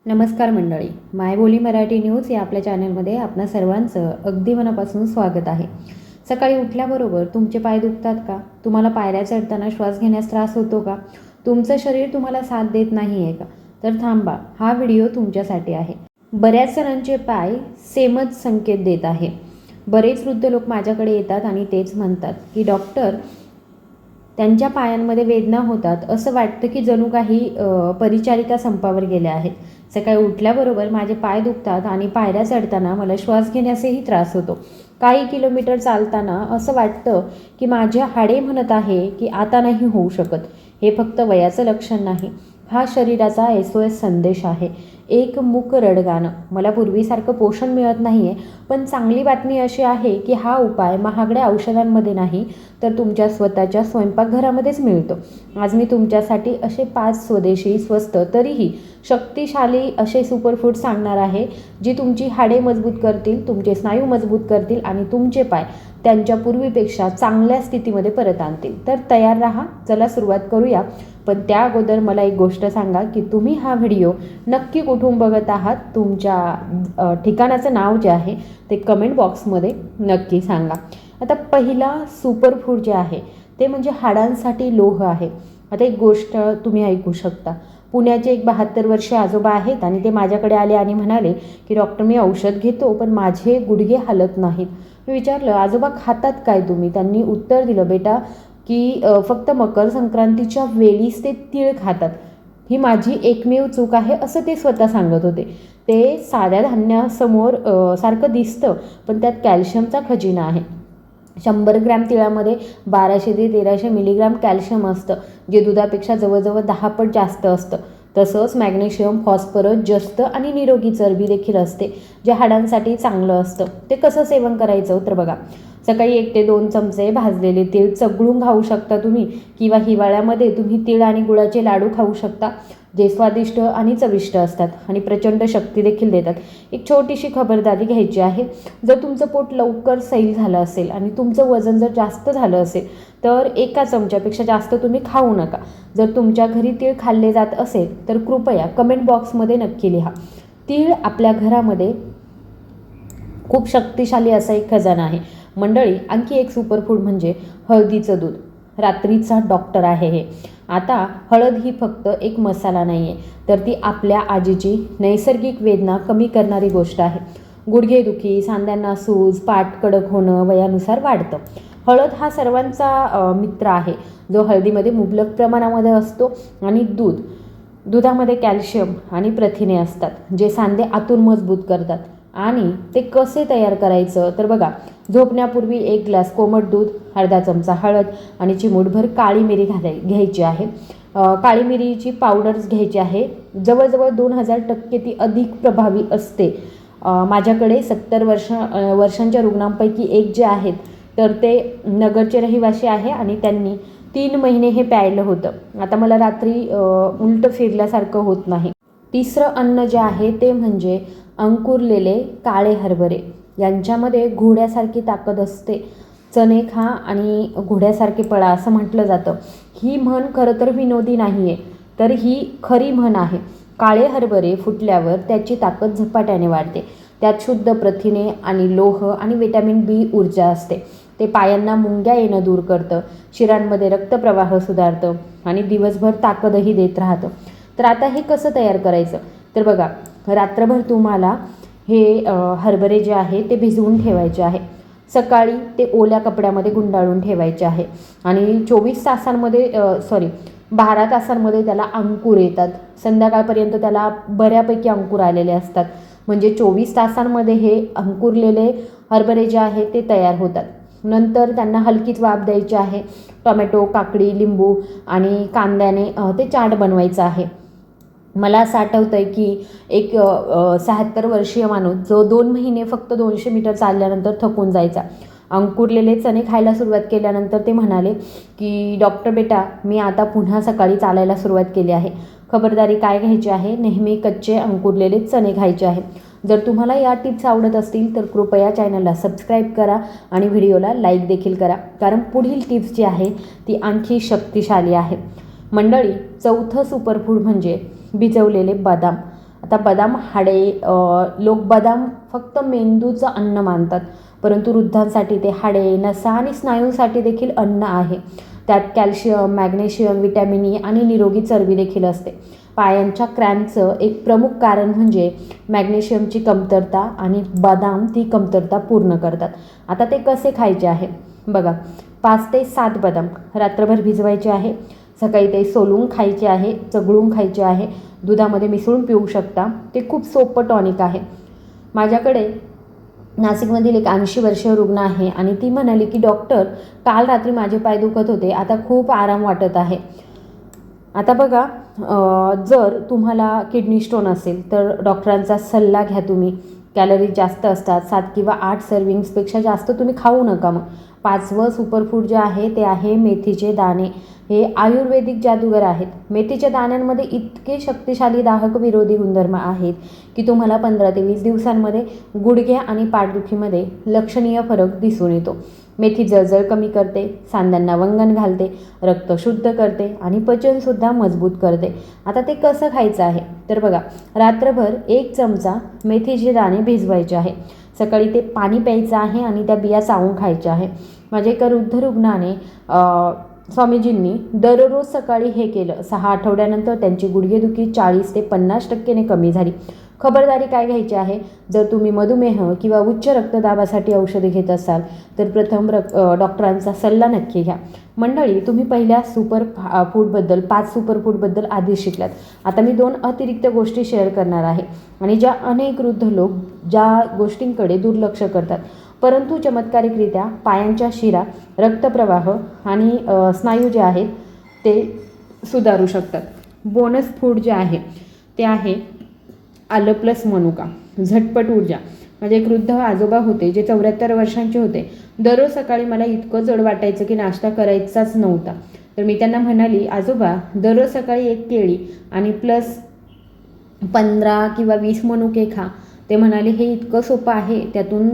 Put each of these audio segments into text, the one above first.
नमस्कार मंडळी, मायबोली मराठी न्यूज या आपल्या चॅनलमध्ये आपणा सर्वांचं अगदी मनापासून स्वागत आहे. सकाळी उठल्याबरोबर तुमचे पाय दुखतात का? तुम्हाला पायऱ्या चढताना श्वास घेण्यास त्रास होतो का? तुमचं शरीर तुम्हाला साथ देत नाही आहे का? तर थांबा, हा व्हिडिओ तुमच्यासाठी आहे. बऱ्याच जणांचे पाय सेमच संकेत देत आहे. बरेच वृद्ध लोक माझ्याकडे येतात आणि तेच म्हणतात की डॉक्टर, त्यांच्या पायांमध्ये वेदना होतात, असं वाटतं की जणू काही परिचारिका संपावर गेल्या आहेत. सकाळी उठल्याबरोबर माझे पाय दुखतात आणि पायऱ्या चढताना मला श्वास घेण्यासही त्रास होतो. काही किलोमीटर चालताना असं वाटतं की माझ्या हाडे म्हणत आहे की आता नाही होऊ शकत. हे फक्त वयाचं लक्षण नाही, हा शरीराचा SOS संदेश आहे. एक मूक रडगाणं. मला पूर्वीसारखं पोषण मिळत नाही आहे, पण चांगली बातमी अशी आहे की हा उपाय महागड्या औषधांमध्ये नाही, तर तुमच्या स्वतःच्या स्वयंपाकघरामध्येच मिळतो. आज मी तुमच्यासाठी असे 5 स्वदेशी, स्वस्त तरीही शक्तिशाली असे सुपरफूड सांगणार आहे, जी तुमची हाडे मजबूत करतील, तुमचे स्नायू मजबूत करतील आणि तुमचे पाय त्यांच्या पूर्वीपेक्षा चांगल्या स्थितीमध्ये परत आणतील. तर तयार राहा, चला सुरुवात करूया. पण त्या अगोदर मला एक गोष्ट सांगा की तुम्ही हा व्हिडिओ नक्की कुठून बघत आहात. तुमच्या ठिकाणाचं नाव जे आहे ते कमेंट बॉक्समध्ये नक्की सांगा. आता पहिला सुपरफूड जे आहे ते म्हणजे हाडांसाठी लोह आहे. आता एक गोष्ट तुम्ही ऐकू शकता. पुण्याचे एक 72 वर्षे आजोबा आहेत आणि ते माझ्याकडे आले आणि म्हणाले की डॉक्टर, मी औषध घेतो पण माझे गुडघे हालत नाहीत. मी विचारलं, आजोबा खातात काय तुम्ही? त्यांनी उत्तर दिलं, बेटा की फक्त मकर संक्रांतीच्या वेळीच ते तीळ खातात. ही माझी एकमेव चूक आहे, असं ते स्वतः सांगत होते. ते साध्या धान्यासमोर सारखं दिसतं, पण त्यात कॅल्शियमचा खजिना आहे. 100 ग्रॅम तिळामध्ये 1200 ते 1300 मिलीग्रॅम कॅल्शियम असतं, जे दुधापेक्षा जवळजवळ 10 पट जास्त असतं. तसंच मॅग्नेशियम, फॉस्फरस, जस्त आणि निरोगी चरबी देखील असते, जे हाडांसाठी चांगलं असतं. ते कसं सेवन करायचं तर बघा, सकाळी 1 ते 2 चमचे भाजलेले तीळ चगळून खाऊ शकता तुम्ही, किंवा हिवाळ्यामध्ये तुम्ही तीळ आणि गुळाचे लाडू खाऊ शकता, जे स्वादिष्ट आणि चविष्ट असतात आणि प्रचंड शक्ती देखील देतात. एक छोटीशी खबरदारी घ्यायची आहे. जर तुमचं पोट लवकर सैल झालं असेल आणि तुमचं वजन जर जास्त झालं असेल तर 1 चमच्यापेक्षा जास्त तुम्ही खाऊ नका. जर तुमच्या घरी तीळ खाल्ले जात असेल तर कृपया कमेंट बॉक्समध्ये नक्की लिहा. तीळ आपल्या घरामध्ये खूप शक्तिशाली असा एक खजाना आहे. मंडळी, आणखी एक सुपरफूड म्हणजे हळदीचं दूध. रात्रीचा डॉक्टर आहे हे. आता हळद ही फक्त एक मसाला नाही आहे, तर ती आपल्या आजीची नैसर्गिक वेदना कमी करणारी गोष्ट आहे. गुडघेदुखी, सांध्यांना सूज, पाठ कडक होणं वयानुसार वाढतं. हळद हा सर्वांचा मित्र आहे, जो हळदीमध्ये मुबलक प्रमाणामध्ये असतो. आणि दुधामध्ये कॅल्शियम आणि प्रथिने असतात, जे सांधे आतून मजबूत करतात. आणि ते कसे तयार करायचं तर बघा, झोपण्यापूर्वी 1 ग्लास कोमट दूध, अर्धा चमचा हळद आणि चिमूटभर काळी मिरी घ्यायची आहे. काळी मिरीची पावडर्स घ्यायची आहे. जवळजवळ 2000% ती अधिक प्रभावी असते. माझ्याकडे 70 वर्षांच्या रुग्णांपैकी एक जे आहेत तर ते नगरचे रहिवासी आहे आणि त्यांनी 3 महिने हे प्यायलं होतं. आता मला रात्री उलटं फिरल्यासारखं होत नाही. तिसरं अन्न जे आहे ते म्हणजे अंकुरलेले काळे हरभरे. यांच्यामध्ये घोड्यासारखी ताकद असते. चणे खा आणि घोड्यासारखे पळा असं म्हटलं जातं. ही म्हण खरं तर विनोदी नाही आहे, तर ही खरी म्हण आहे. काळे हरभरे फुटल्यावर त्याची ताकद झपाट्याने वाढते. त्यात शुद्ध प्रथिने आणि लोह आणि व्हिटॅमिन B ऊर्जा असते. ते पायांना मुंग्या येणं दूर करतं, शिरांमध्ये रक्तप्रवाह सुधारतं आणि दिवसभर ताकदही देत राहतं. तर आता हे कसं तयार करायचं तर बघा, रात्रभर तुम्हाला हे हरभरे जे आहे ते भिजवून ठेवायचे आहे. सकाळी ते ओल्या कपड्यामध्ये गुंडाळून ठेवायचे आहे आणि 12 तासांमध्ये त्याला अंकुर येतात. संध्याकाळपर्यंत त्याला बऱ्यापैकी अंकुर आलेले असतात. म्हणजे 24 तासांमध्ये हे अंकुरलेले हरभरे जे आहे ते तयार होतात. नंतर त्यांना हलकीच वाफ द्यायची आहे. टोमॅटो, काकडी, लिंबू आणि कांद्याने ते चाट बनवायचं आहे. मला असं आठवतं आहे की एक 76 वर्षीय माणूस जो 2 महिने फक्त 200 मीटर चालल्यानंतर थकून जायचा. अंकुरलेले चणे खायला सुरुवात केल्यानंतर ते म्हणाले की डॉक्टर बेटा, मी आता पुन्हा सकाळी चालायला सुरुवात केली आहे. खबरदारी काय घ्यायची आहे, नेहमी कच्चे अंकुरलेले चणे खायचे आहे. जर तुम्हाला या टिप्स आवडत असतील तर कृपया चॅनलला सबस्क्राईब करा आणि व्हिडिओला लाईक देखील करा, कारण पुढील टिप्स जी आहे ती आणखी शक्तिशाली आहे. मंडळी, चौथं सुपरफूड म्हणजे भिजवलेले बदाम. आता बदाम हाडे, लोक बदाम फक्त मेंदूचं अन्न मानतात, परंतु वृद्धांसाठी ते हाडे, नसा आणि स्नायूंसाठी देखील अन्न आहे. त्यात कॅल्शियम, मॅग्नेशियम, व्हिटॅमिन ई आणि निरोगी चरबी देखील असते. पायांच्या क्रॅम्पचं एक प्रमुख कारण म्हणजे मॅग्नेशियमची कमतरता आणि बदाम ती कमतरता पूर्ण करतात. आता ते कसे खायचे आहे बघा. 5 ते 7 बदाम रात्रभर भिजवायचे आहे. सकाळी ते सोलून खायचे आहे, चगळून खायचे आहे, दुधामध्ये मिसळून पिऊ शकता. ते खूप सोपं टॉनिक आहे. माझ्याकडे नाशिकमधील एक 80 वर्षीय रुग्ण आहे आणि ती म्हणाली की डॉक्टर, काल रात्री माझे पाय दुखत होते, आता खूप आराम वाटत आहे. आता बघा, जर तुम्हाला किडनी स्टोन असेल तर डॉक्टरांचा सल्ला घ्या तुम्ही. कॅलरीज जास्त असतात, 7 किंवा 8 सर्विंग्सपेक्षा जास्त तुम्ही खाऊ नका. मग 5वं सुपरफूड जे आहे ते आहे मेथीचे दाणे. हे आयुर्वेदिक जादूगर आहेत. मेथीच्या दाण्यांमध्ये इतके शक्तिशाली दाहक विरोधी गुणधर्म आहेत की तुम्हाला 15 ते 20 दिवसांमध्ये गुडघे आणि पाठदुखीमध्ये लक्षणीय फरक दिसून येतो. मेथी जळजळ कमी करते, सांध्यांना वंगण घालते, रक्त शुद्ध करते आणि पचनसुद्धा मजबूत करते. आता ते कसं खायचं आहे तर बघा, रात्रभर 1 चमचा मेथीचे दाणे भिजवायचे आहे. सकाळी ते पाणी प्यायचं आहे आणि त्या बिया चावून खायच्या आहे. माझ्या एका वृद्ध रुग्णाने स्वामीजींनी दररोज सकाळी हे केलं. 6 आठवड्यानंतर त्यांची गुडघेदुखी 40 ते 50% कमी झाली. खबरदारी काय घ्यायची आहे, जर तुम्ही मधुमेह किंवा उच्च रक्तदाबासाठी औषधे घेत असाल तर प्रथम डॉक्टरांचा सल्ला नक्की घ्या. मंडळी, तुम्ही पहिल्या फूडबद्दल 5 सुपरफूडबद्दल आधीच शिकलात. आता मी 2 अतिरिक्त गोष्टी शेअर करणार आहे आणि ज्या अनेक वृद्ध लोक ज्या गोष्टींकडे दुर्लक्ष करतात, परंतु चमत्कारिकरित्या पायांच्या शिरा, रक्तप्रवाह आणि स्नायू जे आहेत ते सुधारू शकतात. बोनस फूड जे आहे ते आहे आलं प्लस मनुका, झटपट ऊर्जा. माझे एक वृद्ध आजोबा होते जे 74 वर्षांचे होते. दररोज सकाळी मला इतकं जड वाटायचं की नाश्ता करायचाच नव्हता. तर मी त्यांना म्हणाली, आजोबा दररोज सकाळी 1 केळी आणि प्लस 15 किंवा 20 मनुके खा. ते म्हणाले, हे इतकं सोपं आहे, त्यातून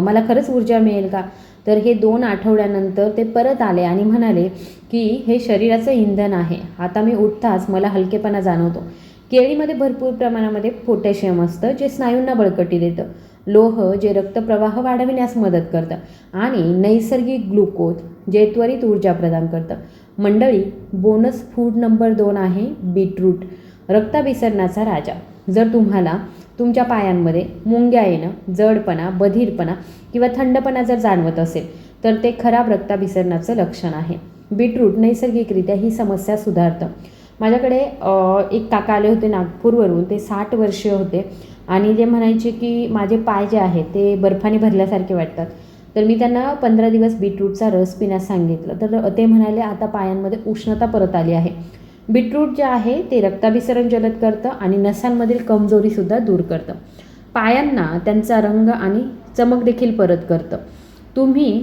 मला खरंच ऊर्जा मिळेल का? तर हे 2 आठवड्यानंतर ते परत आले आणि म्हणाले की हे शरीराचं इंधन आहे. आता मी उठताच मला हलकेपणा जाणवतो. केळीमध्ये भरपूर प्रमाणामध्ये पोटॅशियम असतं जे स्नायूंना बळकटी देतं, लोह जे रक्तप्रवाह वाढविण्यास मदत करतं आणि नैसर्गिक ग्लुकोज जे त्वरित ऊर्जा प्रदान करतं. मंडळी, बोनस फूड नंबर 2 आहे बीटरूट, रक्ताभिसरणाचा राजा. जर तुम्हाला तुमच्या पायांमध्ये मुंग्या येणं, जडपणा, बधीरपणा किंवा थंडपणा जर जाणवत असेल तर ते खराब रक्ताभिसरणाचं लक्षण आहे. बीटरूट नैसर्गिकरित्या ही समस्या सुधारतं. माझ्याकडे एक काका आले होते नागपूरवरून. ते 60 वर्षीय होते आणि ते म्हणायचे की माझे पाय जे आहेत ते बर्फाने भरल्यासारखे वाटतात. तर मी त्यांना 15 दिवस बीटरूटचा रस पिण्यास सांगितलं. तर ते म्हणाले, आता पायांमध्ये उष्णता परत आली आहे. बीटरूट जे आहे ते रक्ताभिसरण जलद करतं आणि नसांमधील कमजोरीसुद्धा दूर करतं. पायांना त्यांचा रंग आणि चमक देखील परत करतं. तुम्ही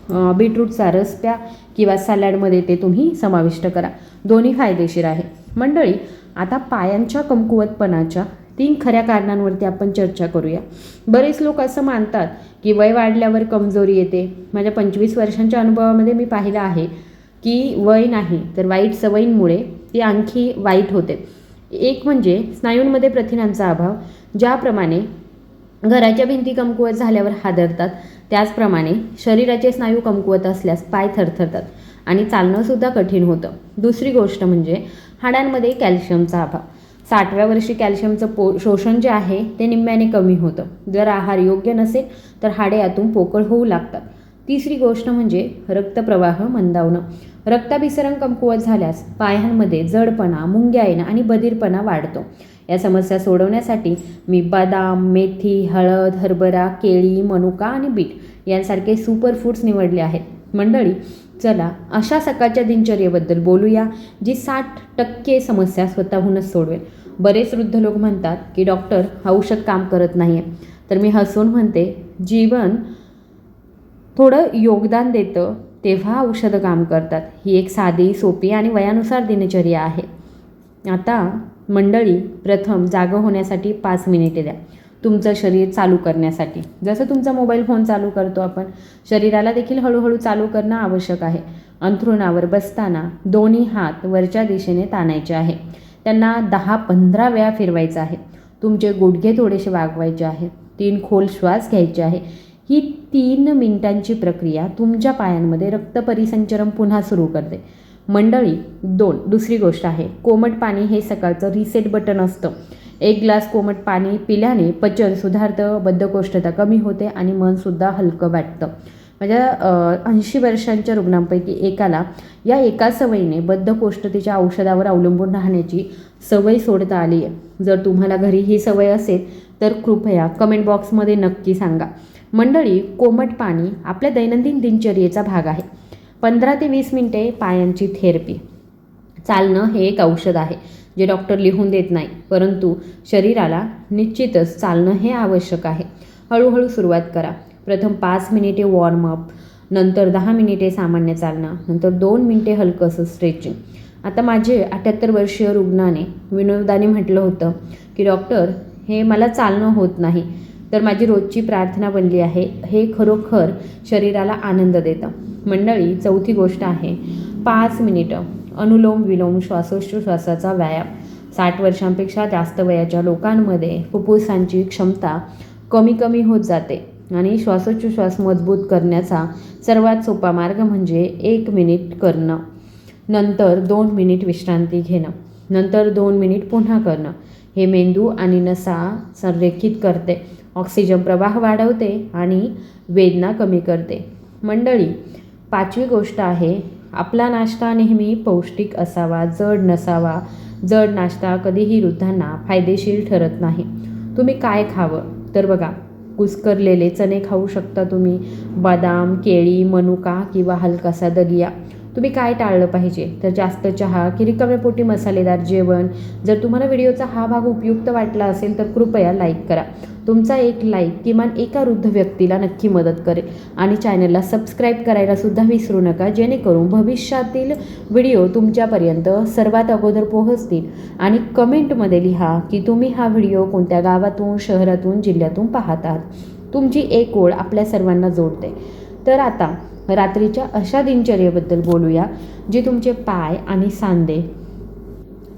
बीटरूटचा रस प्या किंवा सॅलडमध्ये ते तुम्ही समाविष्ट करा. दोन्ही फायदेशीर आहे. मंडळी, आता पायांच्या कमकुवतपणाच्या 3 खऱ्या कारणांवरती आपण चर्चा करूया. बरेच लोक असं मानतात की वय वाढल्यावर कमजोरी येते. माझ्या 25 वर्षांच्या अनुभवामध्ये मी पाहिलं आहे की वय नाही तर वाईट सवयींमुळे ती आणखी वाईट होते. एक म्हणजे स्नायूंमध्ये प्रथिनांचा अभाव. ज्याप्रमाणे घराच्या भिंती कमकुवत झाल्यावर हादरतात, त्याचप्रमाणे शरीराचे स्नायू कमकुवत असल्यास पाय थरथरतात आणि चालणंसुद्धा कठीण होतं. दुसरी गोष्ट म्हणजे हाडांमध्ये कॅल्शियमचा अभाव. 60व्या वर्षी कॅल्शियमचं शोषण जे आहे ते निम्म्याने कमी होतं. जर आहार योग्य नसेल तर हाडे आतून पोकळ होऊ लागतात. तिसरी गोष्ट म्हणजे रक्तप्रवाह मंदावणं. रक्ताभिसरण कमकुवत झाल्यास पायांमध्ये जडपणा, मुंग्या येणं आणि बधीरपणा वाढतो. या समस्या सोडवण्यासाठी मी बदाम, मेथी, हळद, हरभरा, केळी, मनुका आणि बीट यांसारखे सुपरफूड्स निवडले आहेत. मंडळी, चला अशा सकाळच्या दिनचर्येबद्दल बोलूया जी 60% समस्या स्वतःहूनच सोडवेल. बरेच वृद्ध लोक म्हणतात की डॉक्टर औषध काम करत नाही आहे. तर मी हसून म्हणते, जीवन थोडं योगदान देतं तेव्हा औषधं काम करतात. ही एक साधी, सोपी आणि वयानुसार दिनचर्या आहे. आता मंडळी, प्रथम जागं होण्यासाठी 5 मिनिटे द्या तुमचं शरीर चालू करण्यासाठी. जसं तुमचा मोबाईल फोन चालू करतो आपण, शरीराला देखील हळूहळू चालू करणं आवश्यक आहे. अंथरुणावर बसताना दोन्ही हात वरच्या दिशेने ताणायचे आहे. त्यांना 10-15 वेळा फिरवायचं आहे. तुमचे गुडघे थोडेसे वागवायचे आहेत, 3 खोल श्वास घ्यायचे आहे. ही 3 मिनिटांची प्रक्रिया तुमच्या पायांमध्ये रक्त परिसंचरण पुन्हा सुरू करते. मंडळी, दुसरी गोष्ट आहे, कोमट पाणी हे सकाळचं रिसेट बटन असतं. 1 ग्लास कोमट पाणी पिल्याने पचन सुधारतं, बद्धकोष्ठता कमी होते आणि मनसुद्धा हलकं वाटतं. माझ्या 80 वर्षांच्या रुग्णांपैकी एकाला या एका सवयीने बद्धकोष्ठतेच्या औषधावर अवलंबून राहण्याची सवय सोडता आली आहे. जर तुम्हाला घरी ही सवय असेल तर कृपया कमेंट बॉक्समध्ये नक्की सांगा. मंडळी, कोमट पाणी आपल्या दैनंदिन दिनचर्येचा भाग आहे. 15 ते 20 मिनिटे पायांची थेरपी. चालणं हे एक औषध आहे जे डॉक्टर लिहून देत नाही, परंतु शरीराला निश्चितच चालणं हे आवश्यक आहे. हळूहळू सुरुवात करा. प्रथम 5 मिनिटे वॉर्मअप, नंतर 10 मिनिटे सामान्य चालणं, नंतर 2 मिनिटे हलकंसं स्ट्रेचिंग. आता माझे 78 वर्षीय रुग्णाने विनोदाने म्हटलं होतं की डॉक्टर, हे मला चालणं होत नाही, तर माझी रोजची प्रार्थना बनली आहे. हे खरोखर शरीराला आनंद देतं. मंडळी, चौथी गोष्ट आहे 5 मिनिटं अनुलोम विलोम श्वासोच्छ्वासाचा व्यायाम. 60 वर्षांपेक्षा जास्त वयाच्या लोकांमध्ये फुफ्फुसांची क्षमता कमी होत जाते आणि श्वासोच्छ्वास मजबूत करण्याचा सर्वात सोपा मार्ग म्हणजे 1 मिनिट करणं, नंतर 2 मिनिट विश्रांती घेणं, नंतर 2 मिनिट पुन्हा करणं. हे मेंदू आणि नसा संरेखित करते, ऑक्सिजन प्रवाह वाढवते आणि वेदना कमी करते. मंडळी, 5वी गोष्ट आहे, आपला नाश्ता नेहमी पौष्टिक असावा, जड नसावा. जड नाश्ता कधीही वृद्धांना फायदेशीर ठरत नाही. तुम्ही काय खावं तर बघा, कुस्करलेले चणे खाऊ शकता तुम्ही, बदाम, केळी, मनुका किंवा हलकासा दलिया. तुम्ही काय टाळलं पाहिजे तर जास्त चहा की रिकाम्या पोटी मसालेदार जेवण. जर तुम्हाला व्हिडिओचा हा भाग उपयुक्त वाटला असेल तर कृपया लाईक करा. तुमचा एक लाईक किमान एका वृद्ध व्यक्तीला नक्की मदत करेल आणि चॅनलला सबस्क्राईब करायला सुद्धा विसरू नका, जेणेकरून भविष्यातील व्हिडिओ तुमच्यापर्यंत सर्वात अगोदर पोहोचतील. आणि कमेंटमध्ये लिहा की तुम्ही हा व्हिडिओ कोणत्या गावातून, शहरातून, जिल्ह्यातून पाहत आहात. तुमची एक ओळ आपल्या सर्वांना जोडते. तर आता रात्रीच्या अशा दिनचर्येबद्दल बोलूया जे तुमचे पाय आणि सांधे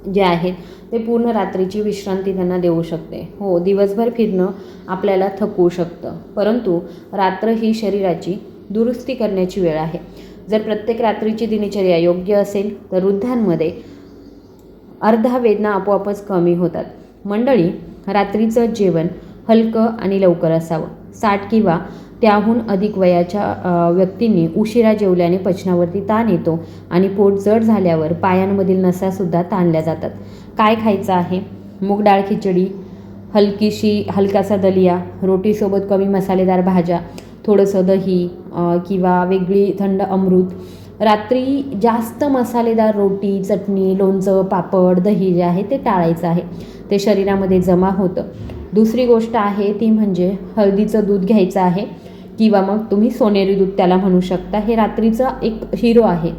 जे आहेत ते पूर्ण रात्रीची विश्रांती त्यांना देऊ शकते. हो, दिवसभर फिरणं आपल्याला थकवू शकतं, परंतु रात्र ही शरीराची दुरुस्ती करण्याची वेळ आहे. जर प्रत्येक रात्रीची दिनचर्या योग्य असेल तर वृद्धांमध्ये अर्धा वेदना आपोआपच कमी होतात. मंडळी, रात्रीचं जेवण हलकं आणि लवकर असावं. 60 किंवा त्याहून अधिक वयाच्या व्यक्तींनी उशिरा जेवल्याने पचनावरती ताण येतो आणि पोट जड झाल्यावर पायांमधील नसासुद्धा ताणल्या जातात. काय खायचं आहे? मूग डाळ खिचडी, हलकासा दलिया, रोटीसोबत कमी मसालेदार भाज्या, थोडंसं दही किंवा वेगळी थंड अमृत. रात्री जास्त मसालेदार रोटी, चटणी, लोणचं, पापड, दही जे आहे ते टाळायचं आहे. ते शरीरामध्ये जमा होतं. दुसरी गोष्ट आहे ती म्हणजे हळदीचं दूध घ्यायचं आहे किंवा मग तुम्ही सोनेरी दूध त्याला म्हणू शकता. हे रात्रीचा एक हिरो आहे.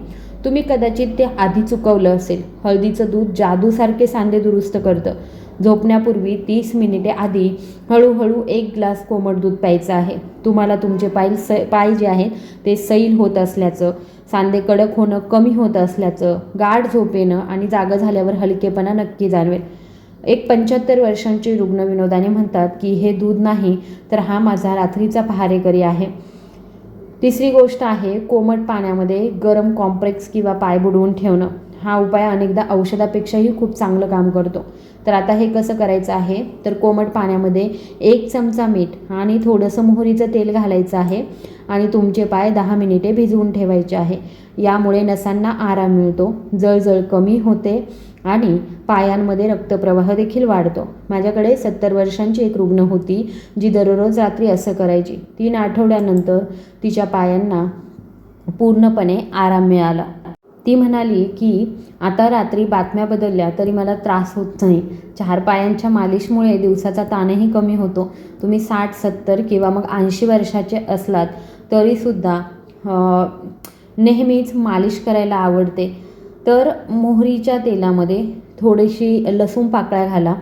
तुम्ही कदाचित ते आधी चुकवलं असेल. हळदीचं दूध जादूसारखे सांधे दुरुस्त करतं. झोपण्यापूर्वी 30 मिनिटे आधी हळूहळू 1 ग्लास कोमट दूध प्यायचं आहे. तुम्हाला तुमचे पाय जे आहेत ते सैल होत असल्याचं, सांधे कडक होणं कमी होत असल्याचं, गाढ झोप येणं आणि जागं झाल्यावर हलकेपणा नक्की जाणवेल. एक 75 वर्षांचे रुग्ण विनोदाने म्हणतात की हे दूध नाही तर हा माझा रात्रीचा पहारेकरी आहे. तिसरी गोष्ट आहे कोमट पाण्यामध्ये गरम कॉम्प्रेक्स किंवा पाय बुडवून ठेवणं. हा उपाय अनेकदा औषधापेक्षाही खूप चांगलं काम करतो. तर आता हे कसं करायचं आहे तर कोमट पाण्यामध्ये 1 चमचा मीठ आणि थोडंसं मोहरीचं तेल घालायचं आहे आणि तुमचे पाय 10 मिनिटे भिजवून ठेवायचे आहे. यामुळे नसांना आराम मिळतो, जळजळ कमी होते आणि पायांमध्ये रक्तप्रवाह देखील वाढतो. माझ्याकडे 70 वर्षांची एक रुग्ण होती जी दररोज रात्री असं करायची. 3 आठवड्यानंतर तिच्या पायांना पूर्णपणे आराम मिळाला. ती म्हणाली की आता रात्री बातम्या बदलल्या तरी मला त्रास होत नाही. 4 पायांच्या मालिशमुळे दिवसाचा ताणही कमी होतो. तुम्ही 60, 70 किंवा मग 80 वर्षाचे असलात तरीसुद्धा नेहमीच मालिश करायला आवडते तर मोहरीच्या तेलामध्ये थोडीशी लसूण पाकळ्या घाला.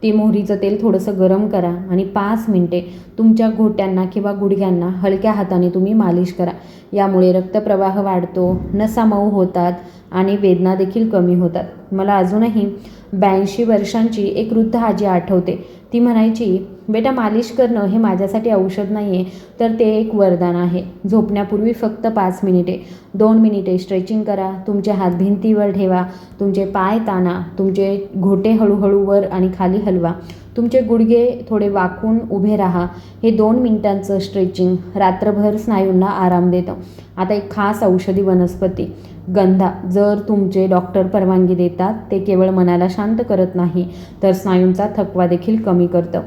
ते मोहरीचं तेल थोडंसं गरम करा आणि 5 मिनिटे तुमच्या घोट्यांना किंवा गुडघ्यांना हलक्या हाताने तुम्ही मालिश करा. यामुळे रक्तप्रवाह वाढतो, नसा मऊ होतात आणि वेदना देखील कमी होतात. मला अजूनही 82 वर्षांची एक वृद्ध आजी आठवते. ती म्हणायची, बेटा मालिश करणं हे माझ्यासाठी औषध नाही आहे, तर ते एक वरदान आहे. झोपण्यापूर्वी फक्त 5 मिनिटे, 2 मिनिटे स्ट्रेचिंग करा, तुमचे हात भिंतीवर ठेवा, तुमचे पाय ताणा, तुमचे घोटे हळूहळू वर आणि खाली हलवा, तुमचे गुडघे थोडे वाकून उभे राहा. हे 2 मिनिटांचं स्ट्रेचिंग रात्रभर स्नायूंना आराम देतं. आता एक खास औषधी वनस्पती गंधा, जर तुमचे डॉक्टर परवानगी देतात, ते केवळ मनाला शांत करत नाही, तर स्नायूंचा थकवा देखील कमी करतं.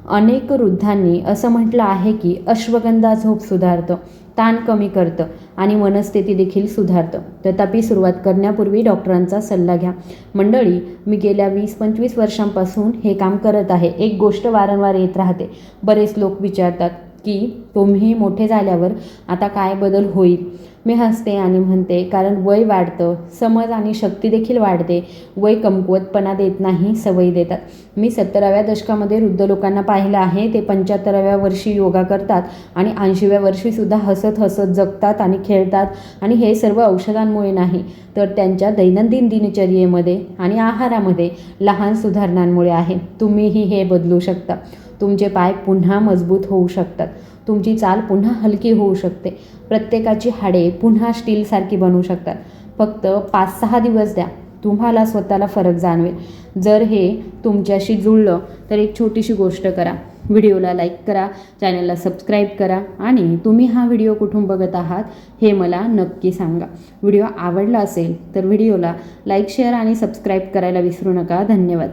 अनेक वृद्धांनी असं म्हटलं आहे की अश्वगंधा झोप सुधारतं, ताण कमी करतं आणि मनस्थिती देखील सुधारतं. तथापि सुरुवात करण्यापूर्वी डॉक्टरांचा सल्ला घ्या. मंडळी, मी गेल्या 20-25 वर्षांपासून हे काम करत आहे. एक गोष्ट वारंवार येत राहते. बरेच लोक विचारतात की तुम्ही मोठे झाल्यावर आता काय बदल होईल. मी हसते आणि म्हणते, कारण वय वाढतं, समज आणि शक्ती देखील वाढते. वय कमकुवतपणा देत नाही, सवयी देतात. मी 70व्या दशकामध्ये वृद्ध लोकांना पाहिलं आहे. ते 75व्या वर्षी योगा करतात आणि 80व्या वर्षीसुद्धा हसत हसत जगतात आणि खेळतात. आणि हे सर्व औषधांमुळे नाही, तर त्यांच्या दैनंदिन दिनचर्येमध्ये आणि आहारामध्ये लहान सुधारणांमुळे आहे. तुम्हीही हे बदलू शकता. तुमचे पाय पुन्हा मजबूत होऊ शकतात, तुमची चाल पुन्हा हलकी होऊ शकते, प्रत्येकाची हाडे पुन्हा स्टीलसारखी बनू शकतात. फक्त 5-6 दिवस द्या, तुम्हाला स्वतःला फरक जाणवेल. जर हे तुमच्याशी जुळलं तर एक छोटीशी गोष्ट करा. व्हिडिओला लाईक करा, चॅनलला सबस्क्राईब करा आणि तुम्ही हा व्हिडिओ कुठून बघत आहात हे मला नक्की सांगा. व्हिडिओ आवडला असेल तर व्हिडिओला लाईक, शेअर आणि सबस्क्राईब करायला विसरू नका. धन्यवाद.